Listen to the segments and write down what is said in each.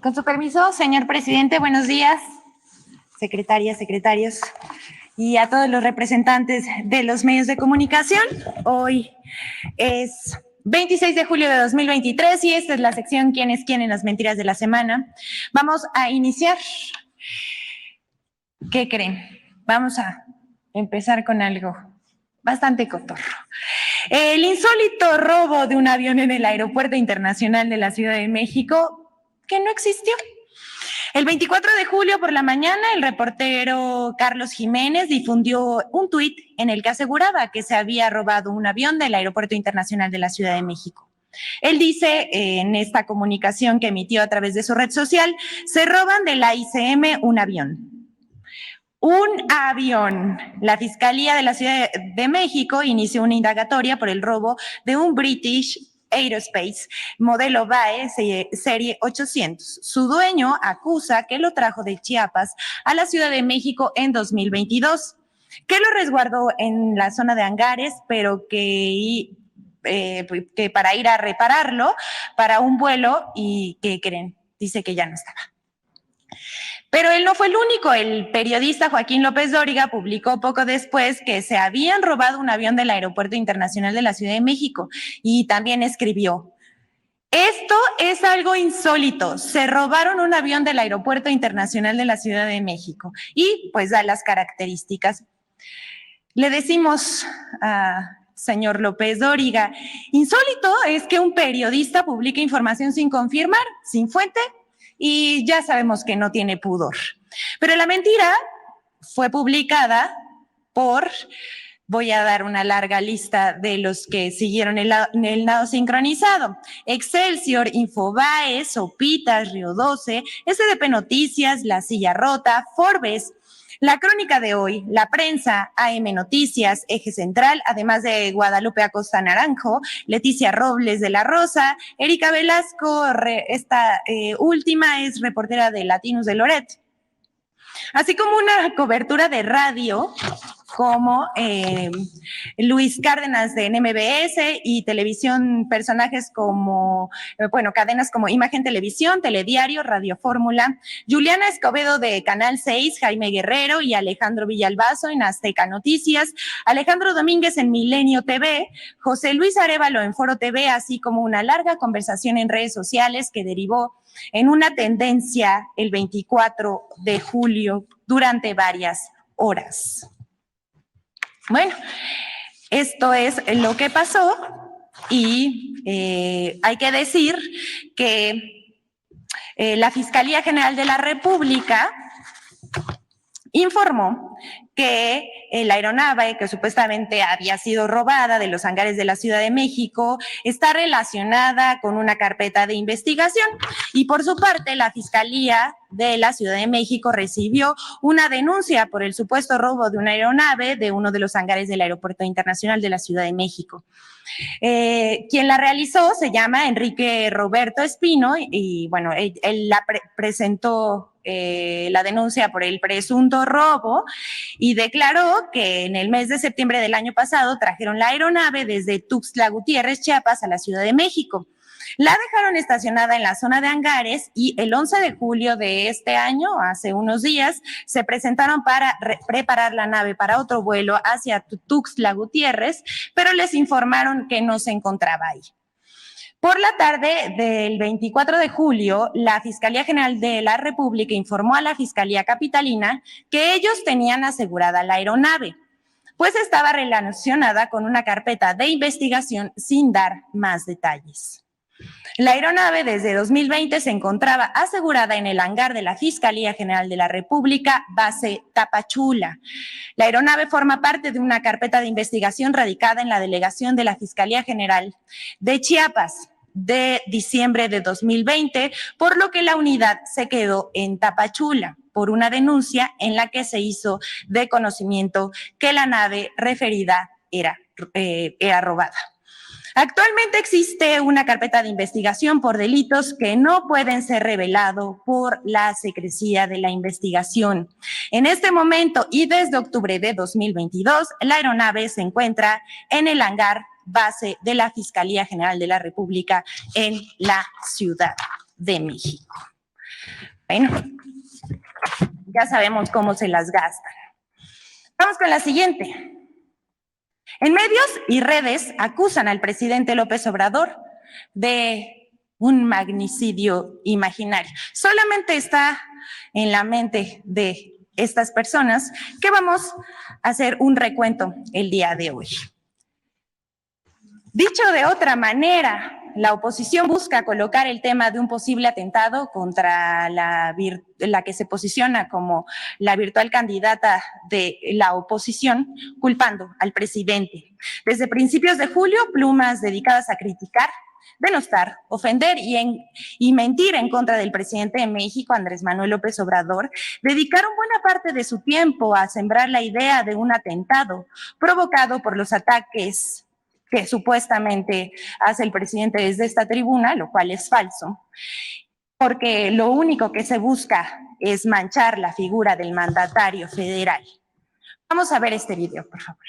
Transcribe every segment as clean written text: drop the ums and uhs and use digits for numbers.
Con su permiso, señor presidente, buenos días, secretarias, secretarios y a todos los representantes de los medios de comunicación. Hoy es 26 de julio de 2023 y esta es la sección ¿Quién es quién en las mentiras de la semana? Vamos a iniciar. ¿Qué creen? Vamos a empezar con algo bastante cotorro. El insólito robo de un avión en el Aeropuerto Internacional de la Ciudad de México, que no existió. El 24 de julio por la mañana, el reportero Carlos Jiménez difundió un tuit en el que aseguraba que se había robado un avión del Aeropuerto Internacional de la Ciudad de México. Él dice en esta comunicación que emitió a través de su red social, se roban de la ICM un avión. Un avión. La Fiscalía de la Ciudad de México inició una indagatoria por el robo de un British Aerospace, modelo BAE, serie 800. Su dueño acusa que lo trajo de Chiapas a la Ciudad de México en 2022, que lo resguardó en la zona de hangares, pero que para ir a repararlo para un vuelo y ¿qué creen? Dice que ya no estaba. Pero él no fue el único. El periodista Joaquín López Dóriga publicó poco después que se habían robado un avión del Aeropuerto Internacional de la Ciudad de México y también escribió: esto es algo insólito. Se robaron un avión del Aeropuerto Internacional de la Ciudad de México y pues da las características. Le decimos a señor López Dóriga, insólito es que un periodista publique información sin confirmar, sin fuente, y ya sabemos que no tiene pudor. Pero la mentira fue publicada por, voy a dar una larga lista de los que siguieron el nado sincronizado: Excelsior, Infobae, Sopitas, Río 12, SDP Noticias, La Silla Rota, Forbes, La Crónica de Hoy, La Prensa, AM Noticias, Eje Central, además de Guadalupe Acosta Naranjo, Leticia Robles de La Rosa, Erika Velasco, esta última es reportera de Latinos de Loret, así como una cobertura de radio como Luis Cárdenas de NMBS y televisión, personajes como, cadenas como Imagen Televisión, Telediario, Radio Fórmula, Juliana Escobedo de Canal 6, Jaime Guerrero y Alejandro Villalbazo en Azteca Noticias, Alejandro Domínguez en Milenio TV, José Luis Arévalo en Foro TV, así como una larga conversación en redes sociales que derivó en una tendencia el 24 de julio durante varias horas. Bueno, esto es lo que pasó y hay que decir que la Fiscalía General de la República informó que la aeronave que supuestamente había sido robada de los hangares de la Ciudad de México está relacionada con una carpeta de investigación y por su parte la Fiscalía de la Ciudad de México recibió una denuncia por el supuesto robo de una aeronave de uno de los hangares del Aeropuerto Internacional de la Ciudad de México. Quien la realizó se llama Enrique Roberto Espino y bueno, él la presentó la denuncia por el presunto robo y declaró que en el mes de septiembre del año pasado trajeron la aeronave desde Tuxtla Gutiérrez, Chiapas, a la Ciudad de México. La dejaron estacionada en la zona de hangares y el 11 de julio de este año, hace unos días, se presentaron para preparar la nave para otro vuelo hacia Tuxtla Gutiérrez, pero les informaron que no se encontraba ahí. Por la tarde del 24 de julio, la Fiscalía General de la República informó a la Fiscalía Capitalina que ellos tenían asegurada la aeronave, pues estaba relacionada con una carpeta de investigación sin dar más detalles. La aeronave desde 2020 se encontraba asegurada en el hangar de la Fiscalía General de la República, base Tapachula. La aeronave forma parte de una carpeta de investigación radicada en la delegación de la Fiscalía General de Chiapas de diciembre de 2020, por lo que la unidad se quedó en Tapachula por una denuncia en la que se hizo de conocimiento que la nave referida era robada. Actualmente existe una carpeta de investigación por delitos que no pueden ser revelados por la secrecía de la investigación. En este momento y desde octubre de 2022, la aeronave se encuentra en el hangar base de la Fiscalía General de la República en la Ciudad de México. Bueno, ya sabemos cómo se las gastan. Vamos con la siguiente. En medios y redes acusan al presidente López Obrador de un magnicidio imaginario. Solamente está en la mente de estas personas que vamos a hacer un recuento el día de hoy. Dicho de otra manera, la oposición busca colocar el tema de un posible atentado contra la que se posiciona como la virtual candidata de la oposición, culpando al presidente. Desde principios de julio, plumas dedicadas a criticar, denostar, ofender y mentir en contra del presidente de México, Andrés Manuel López Obrador, dedicaron buena parte de su tiempo a sembrar la idea de un atentado provocado por los ataques que supuestamente hace el presidente desde esta tribuna, lo cual es falso, porque lo único que se busca es manchar la figura del mandatario federal. Vamos a ver este video, por favor.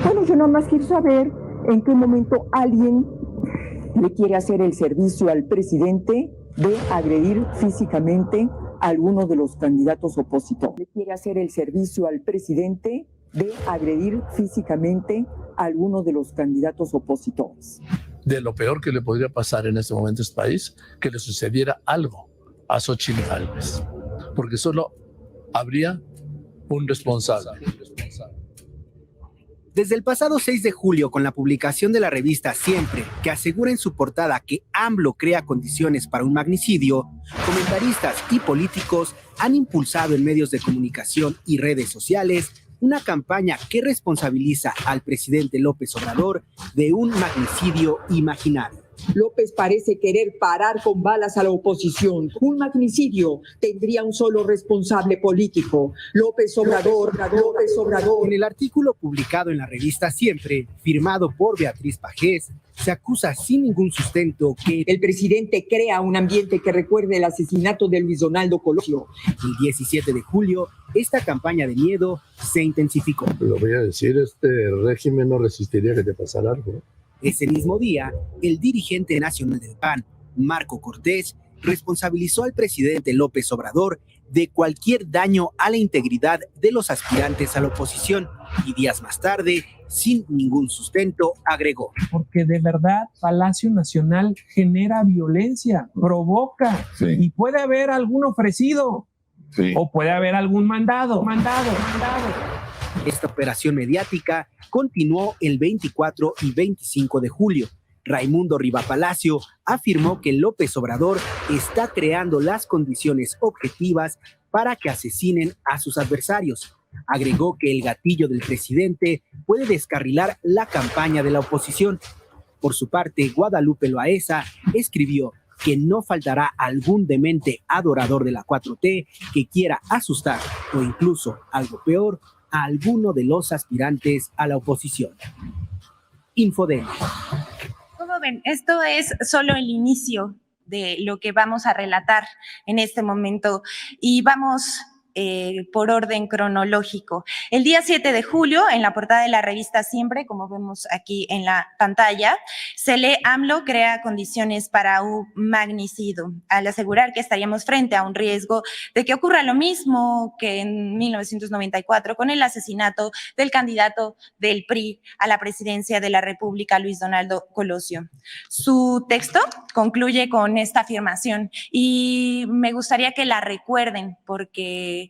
Bueno, yo nada más quiero saber en qué momento alguien le quiere hacer el servicio al presidente de agredir físicamente a alguno de los candidatos opositores. Le quiere hacer el servicio al presidente de agredir físicamente a alguno de los candidatos opositores. De lo peor que le podría pasar en este momento a este país, que le sucediera algo a Xochitl Gálvez, porque solo habría un responsable. Desde el pasado 6 de julio, con la publicación de la revista Siempre, que asegura en su portada que AMLO crea condiciones para un magnicidio, comentaristas y políticos han impulsado en medios de comunicación y redes sociales una campaña que responsabiliza al presidente López Obrador de un magnicidio imaginario. López parece querer parar con balas a la oposición. Un magnicidio tendría un solo responsable político, López Obrador. En el artículo publicado en la revista Siempre, firmado por Beatriz Pajés, se acusa sin ningún sustento que el presidente crea un ambiente que recuerde el asesinato de Luis Donaldo Colosio. El 17 de julio, esta campaña de miedo se intensificó. Lo voy a decir, este régimen no resistiría que te pasara algo. Ese mismo día, el dirigente nacional del PAN, Marco Cortés, responsabilizó al presidente López Obrador de cualquier daño a la integridad de los aspirantes a la oposición y días más tarde, sin ningún sustento, agregó. Porque de verdad Palacio Nacional genera violencia, provoca, y puede haber algún ofrecido, o puede haber algún mandado. Esta operación mediática continuó el 24 y 25 de julio. Raimundo Riva Palacio afirmó que López Obrador está creando las condiciones objetivas para que asesinen a sus adversarios. Agregó que el gatillo del presidente puede descarrilar la campaña de la oposición. Por su parte, Guadalupe Loaesa escribió que no faltará algún demente adorador de la 4T que quiera asustar o incluso, algo peor, a alguno de los aspirantes a la oposición. Infodemia. Como ven, esto es solo el inicio de lo que vamos a relatar en este momento y vamos por orden cronológico. El día 7 de julio, en la portada de la revista Siempre, como vemos aquí en la pantalla, se lee: AMLO crea condiciones para un magnicidio, al asegurar que estaríamos frente a un riesgo de que ocurra lo mismo que en 1994 con el asesinato del candidato del PRI a la presidencia de la República, Luis Donaldo Colosio. Su texto concluye con esta afirmación y me gustaría que la recuerden porque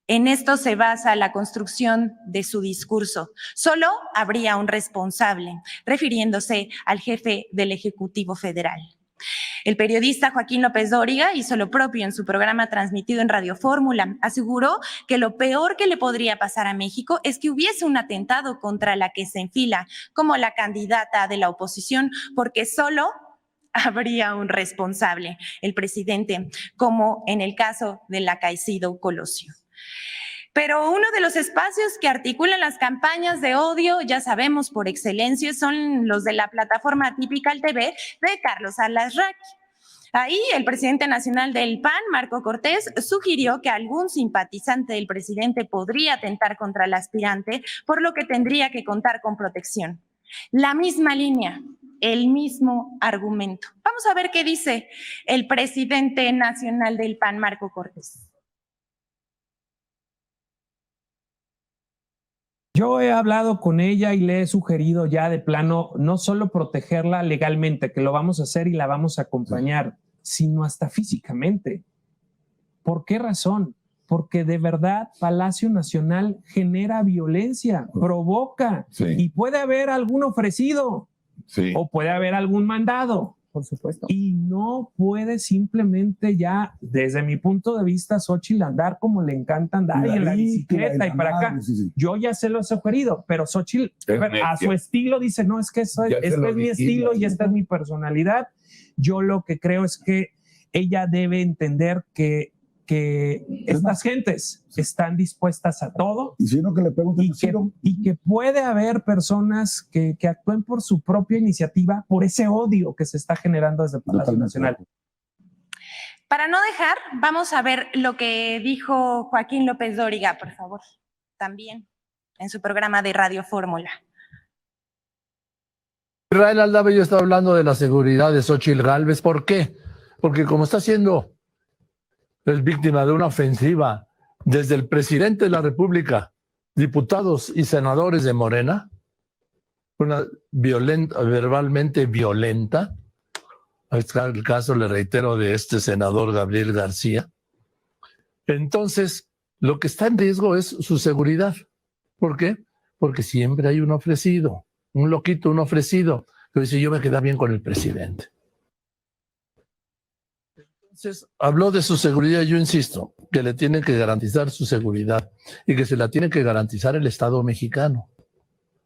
en esto se basa la construcción de su discurso. Solo habría un responsable, refiriéndose al jefe del Ejecutivo Federal. El periodista Joaquín López Dóriga hizo lo propio en su programa transmitido en Radio Fórmula. Aseguró que lo peor que le podría pasar a México es que hubiese un atentado contra la que se enfila como la candidata de la oposición, porque solo habría un responsable, el presidente, como en el caso del acaecido Colosio. Pero uno de los espacios que articulan las campañas de odio, ya sabemos por excelencia, son los de la plataforma Atypical TV de Carlos Alarraqui. Ahí el presidente nacional del PAN, Marco Cortés, sugirió que algún simpatizante del presidente podría atentar contra el aspirante, por lo que tendría que contar con protección. La misma línea el mismo argumento. Vamos a ver qué dice el presidente nacional del PAN, Marco Cortés. Yo he hablado con ella y le he sugerido ya de plano no solo protegerla legalmente, que lo vamos a hacer y la vamos a acompañar, sino hasta físicamente. ¿Por qué razón? Porque de verdad Palacio Nacional genera violencia, provoca, y puede haber algún ofrecido o puede haber algún mandado. Por supuesto. Y no puede simplemente ya, desde mi punto de vista, Xóchitl andar como le encanta andar y en la bicicleta y para acá. Yo ya se lo he sugerido, pero Xóchitl a su estilo dice, no, es que este es mi estilo y esta es mi personalidad. Yo lo que creo es que ella debe entender que estas gentes están dispuestas a todo y, si no, que le y que puede haber personas que actúen por su propia iniciativa, por ese odio que se está generando desde el Palacio Nacional. Para no dejar, vamos a ver lo que dijo Joaquín López Dóriga, por favor, también en su programa de Radio Fórmula. Israel Aldave ya está hablando de la seguridad de Xóchitl Gálvez. ¿Por qué? Porque como está siendo es víctima de una ofensiva desde el presidente de la República, diputados y senadores de Morena, una verbalmente violenta. Está el caso, le reitero, de este senador Gabriel García. Entonces, lo que está en riesgo es su seguridad. ¿Por qué? Porque siempre hay un ofrecido, un loquito, un ofrecido, que dice, yo me quedo bien con el presidente. Entonces, habló de su seguridad. Yo insisto que le tienen que garantizar su seguridad y que se la tiene que garantizar el Estado mexicano.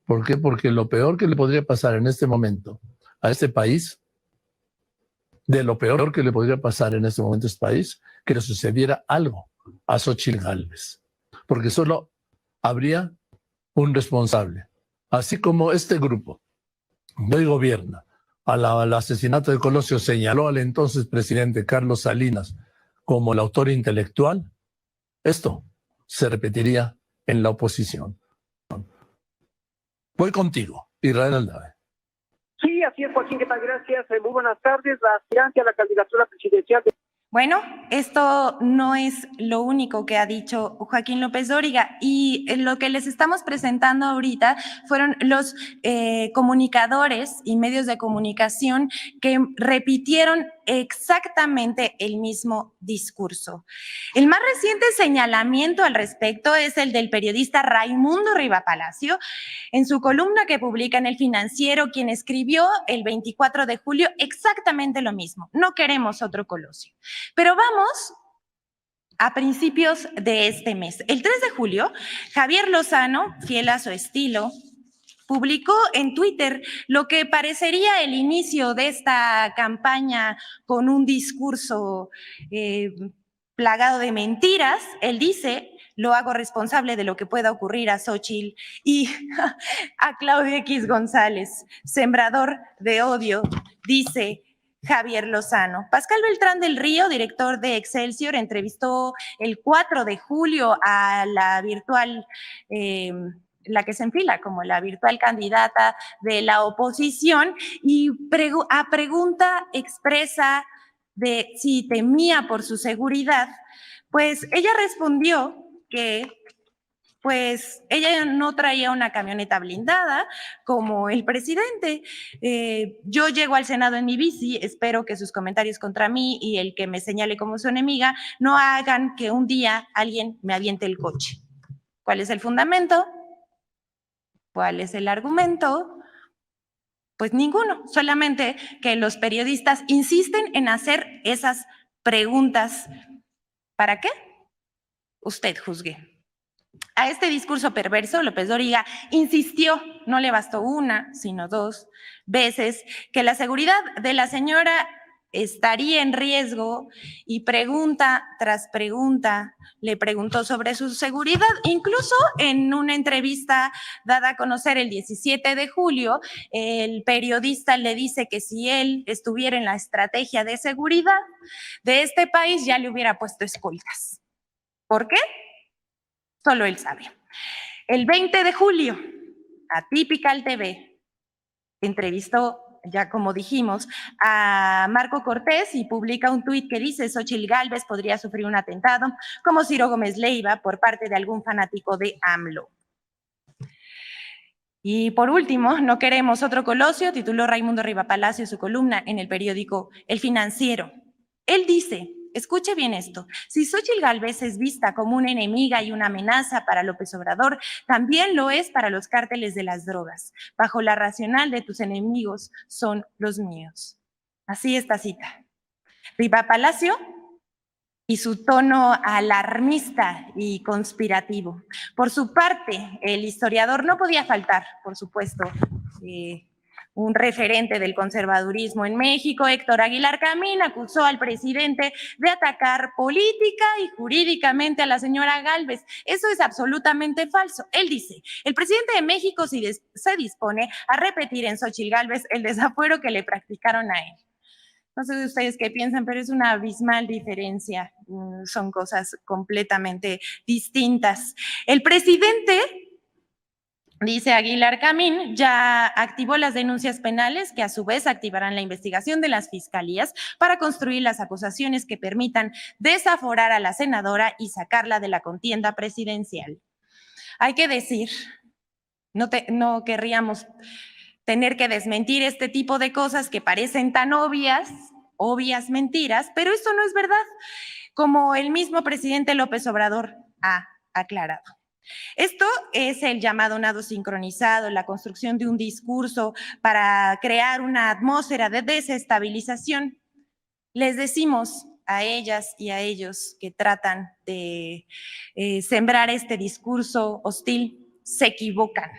¿Por qué? Porque lo peor que le podría pasar en este momento a este país, de lo peor que le podría pasar en este momento a este país, que le sucediera algo a Xóchitl Gálvez. Porque solo habría un responsable. Así como este grupo de hoy gobierna, al asesinato de Colosio señaló al entonces presidente Carlos Salinas como el autor intelectual, esto se repetiría en la oposición. Voy contigo, Israel Aldave. Sí, así es, Joaquín, ¿qué tal? Gracias. Muy buenas tardes. La aspirante a la candidatura presidencial de... Bueno, esto no es lo único que ha dicho Joaquín López Dóriga, y lo que les estamos presentando ahorita fueron los comunicadores y medios de comunicación que repitieron exactamente el mismo discurso. El más reciente señalamiento al respecto es el del periodista Raimundo Riva Palacio en su columna que publica en El Financiero, quien escribió el 24 de julio exactamente lo mismo. No queremos otro Colosio. Pero vamos a principios de este mes. El 3 de julio, Javier Lozano, fiel a su estilo, publicó en Twitter lo que parecería el inicio de esta campaña con un discurso plagado de mentiras. Él dice, lo hago responsable de lo que pueda ocurrir a Xóchitl y a Claudio X González, sembrador de odio, dice Javier Lozano. Pascal Beltrán del Río, director de Excelsior, entrevistó el 4 de julio a la virtual la que se enfila como la virtual candidata de la oposición, y a pregunta expresa de si temía por su seguridad, pues ella respondió que pues ella no traía una camioneta blindada como el presidente. Yo llego al Senado en mi bici, espero que sus comentarios contra mí y el que me señale como su enemiga no hagan que un día alguien me aviente el coche. ¿Cuál es el fundamento? ¿Cuál es el argumento? Pues ninguno, solamente que los periodistas insisten en hacer esas preguntas. ¿Para qué? Usted juzgue. A este discurso perverso, López Dóriga insistió, no le bastó una, sino 2 veces, que la seguridad de la señora estaría en riesgo, y pregunta tras pregunta le preguntó sobre su seguridad. Incluso en una entrevista dada a conocer el 17 de julio, el periodista le dice que si él estuviera en la estrategia de seguridad de este país ya le hubiera puesto escoltas. ¿Por qué? Solo él sabe. El 20 de julio, Atypical TV entrevistó ya como dijimos, a Marco Cortés y publica un tuit que dice: Xóchitl Gálvez podría sufrir un atentado como Ciro Gómez Leiva por parte de algún fanático de AMLO. Y por último, no queremos otro Colosio, tituló Raimundo Rivapalacio su columna en el periódico El Financiero. Él dice, escuche bien esto, si Xóchitl Gálvez es vista como una enemiga y una amenaza para López Obrador, también lo es para los cárteles de las drogas. Bajo la racional de tus enemigos son los míos. Así esta cita. Rivapalacio y su tono alarmista y conspirativo. Por su parte, el historiador no podía faltar, por supuesto, un referente del conservadurismo en México, Héctor Aguilar Camín, acusó al presidente de atacar política y jurídicamente a la señora Gálvez. Eso es absolutamente falso. Él dice, el presidente de México se dispone a repetir en Xóchitl Gálvez el desafuero que le practicaron a él. No sé de ustedes qué piensan, pero es una abismal diferencia. Son cosas completamente distintas. El presidente, dice Aguilar Camín, ya activó las denuncias penales que a su vez activarán la investigación de las fiscalías para construir las acusaciones que permitan desaforar a la senadora y sacarla de la contienda presidencial. Hay que decir, no querríamos tener que desmentir este tipo de cosas que parecen tan obvias mentiras, pero esto no es verdad, como el mismo presidente López Obrador ha aclarado. Esto es el llamado nado sincronizado, la construcción de un discurso para crear una atmósfera de desestabilización. Les decimos a ellas y a ellos que tratan de sembrar este discurso hostil, se equivocan.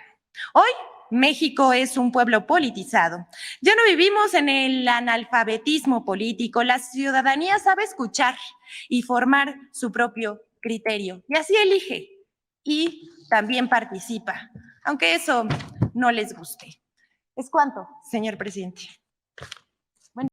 Hoy México es un pueblo politizado. Ya no vivimos en el analfabetismo político. La ciudadanía sabe escuchar y formar su propio criterio. Y así elige y también participa, aunque eso no les guste. ¿Es cuánto, señor presidente?